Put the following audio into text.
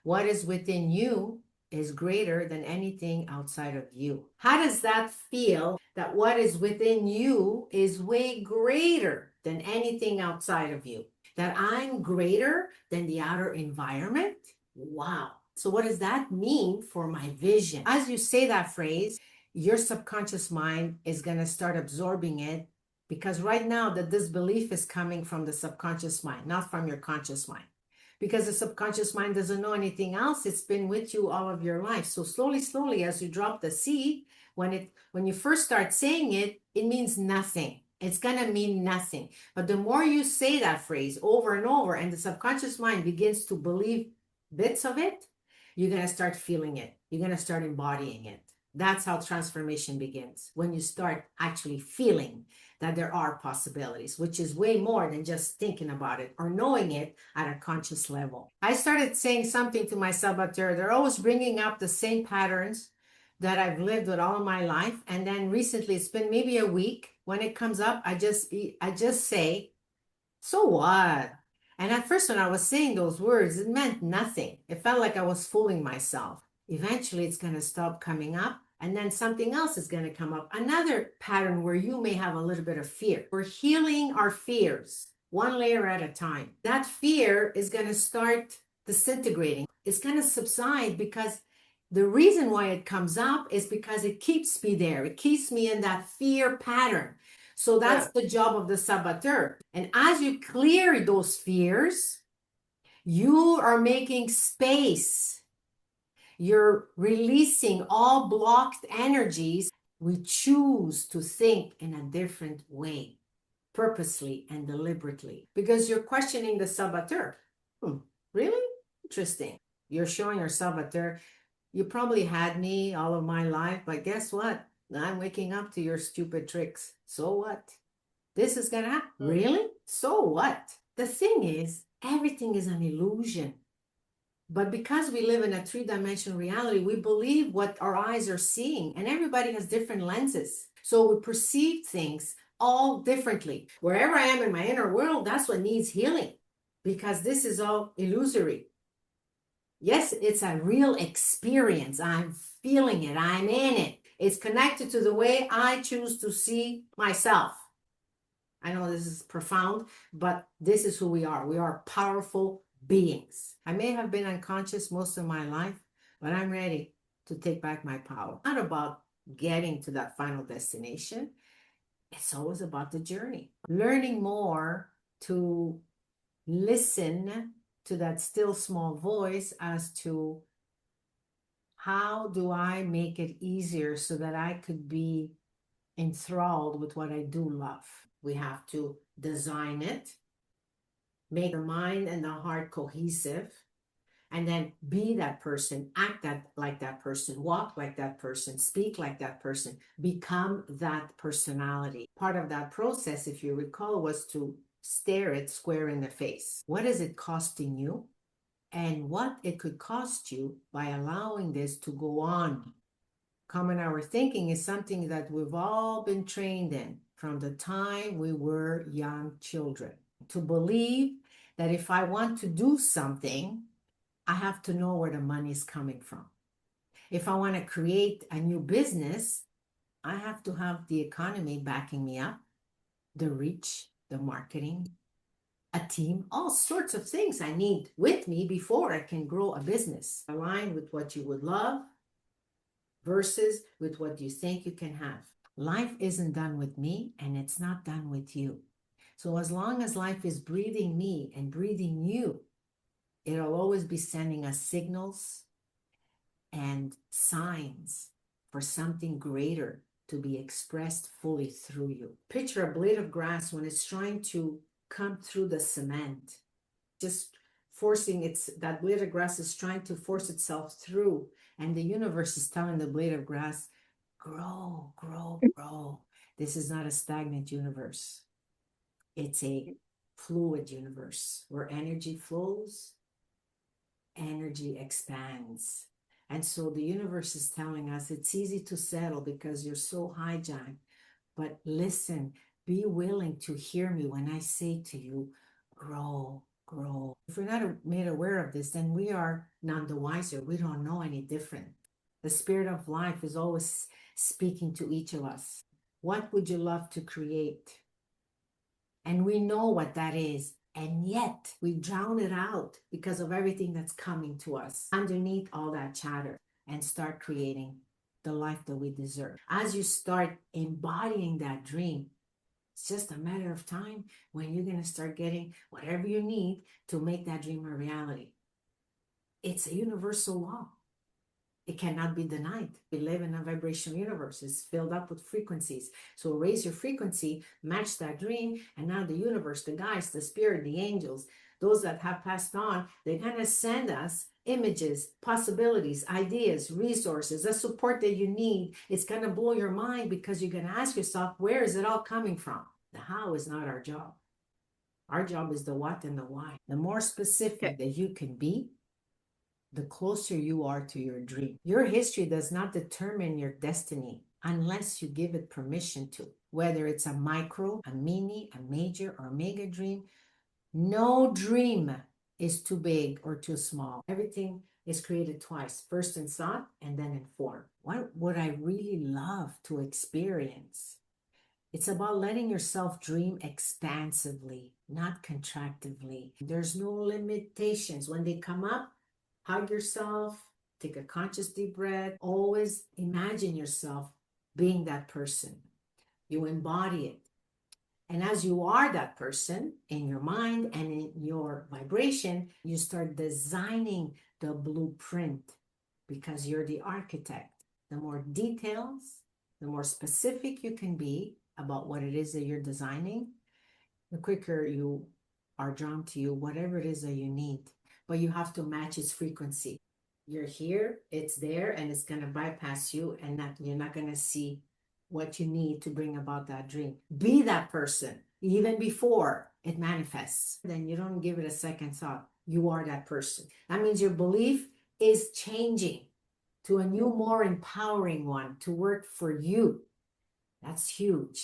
What is within you is greater than anything outside of you. How does that feel, that what is within you is way greater than anything outside of you? That I'm greater than the outer environment? Wow. So, what does that mean for my vision? As you say that phrase, your subconscious mind is going to start absorbing it, because right now the disbelief is coming from the subconscious mind, not from your conscious mind, because the subconscious mind doesn't know anything else. It's been with you all of your life. So slowly, as you drop the seed, when you first start saying it, it means nothing. It's gonna mean nothing. But the more you say that phrase over and over, and the subconscious mind begins to believe bits of it, you're gonna start feeling it. You're gonna start embodying it. That's how transformation begins, when you start actually feeling that there are possibilities, which is way more than just thinking about it or knowing it at a conscious level. I started saying something to my saboteur. They're always bringing up the same patterns that I've lived with all of my life. And then recently, it's been maybe a week. When it comes up, I just say, so what? And at first, when I was saying those words, it meant nothing. It felt like I was fooling myself. Eventually, it's going to stop coming up. And then something else is going to come up. Another pattern where you may have a little bit of fear. We're healing our fears one layer at a time. That fear is going to start disintegrating. It's going to subside, because the reason why it comes up is because it keeps me there. It keeps me in that fear pattern. So that's the job of the saboteur. And as you clear those fears, you are making space. You're releasing all blocked energies. We choose to think in a different way, purposely and deliberately, because you're questioning the saboteur. Really? Interesting. You're showing your saboteur, you probably had me all of my life, but guess what? I'm waking up to your stupid tricks. So what? This is gonna happen. Really? So what? The thing is, everything is an illusion. But because we live in a three-dimensional reality, we believe what our eyes are seeing, and everybody has different lenses. So we perceive things all differently. Wherever I am in my inner world, that's what needs healing, because this is all illusory. Yes, it's a real experience. I'm feeling it. I'm in it. It's connected to the way I choose to see myself. I know this is profound, but this is who we are. We are powerful beings. I may have been unconscious most of my life, but I'm ready to take back my power. Not about getting to that final destination. It's always about the journey. Learning more to listen to that still small voice as to how do I make it easier so that I could be enthralled with what I do love. We have to design it, make the mind and the heart cohesive, and then be that person, act like that person, walk like that person, speak like that person, become that personality. Part of that process, if you recall, was to stare it square in the face. What is it costing you? And what it could cost you by allowing this to go on. Common hour thinking is something that we've all been trained in from the time we were young children. To believe that if I want to do something, I have to know where the money is coming from. If I want to create a new business, I have to have the economy backing me up, the reach, the marketing, a team, all sorts of things I need with me before I can grow a business. Align with what you would love versus with what you think you can have. Life isn't done with me, and it's not done with you. So as long as life is breathing me and breathing you, it'll always be sending us signals and signs for something greater to be expressed fully through you. Picture a blade of grass when it's trying to come through the cement, just forcing that blade of grass is trying to force itself through, and the universe is telling the blade of grass, grow, grow, grow. This is not a stagnant universe. It's a fluid universe where energy flows, energy expands. And so the universe is telling us it's easy to settle because you're so hijacked. But listen, be willing to hear me when I say to you, grow, grow. If we're not made aware of this, then we are none the wiser. We don't know any different. The spirit of life is always speaking to each of us. What would you love to create? And we know what that is. And yet we drown it out because of everything that's coming to us underneath all that chatter, and start creating the life that we deserve. As you start embodying that dream, it's just a matter of time when you're going to start getting whatever you need to make that dream a reality. It's a universal law. It cannot be denied. We live in a vibrational universe. It's filled up with frequencies. So raise your frequency, match that dream, and now the universe, the guides, the spirit, the angels, those that have passed on, they're going to send us images, possibilities, ideas, resources, the support that you need. It's going to blow your mind because you're going to ask yourself, where is it all coming from? The how is not our job. Our job is the what and the why. The more specific that you can be, the closer you are to your dream. Your history does not determine your destiny unless you give it permission to. Whether it's a micro, a mini, a major, or mega dream, no dream is too big or too small. Everything is created twice, first in thought and then in form. What would I really love to experience? It's about letting yourself dream expansively, not contractively. There's no limitations. When they come up, hug yourself, take a conscious deep breath. Always imagine yourself being that person. You embody it. And as you are that person in your mind and in your vibration, you start designing the blueprint because you're the architect. The more details, the more specific you can be about what it is that you're designing, the quicker you are drawn to you, whatever it is that you need. But you have to match its frequency. You're here, it's there, and it's going to bypass you, and you're not going to see what you need to bring about that dream. Be that person even before it manifests. Then you don't give it a second thought. You are that person. That means your belief is changing to a new, more empowering one to work for you. That's huge.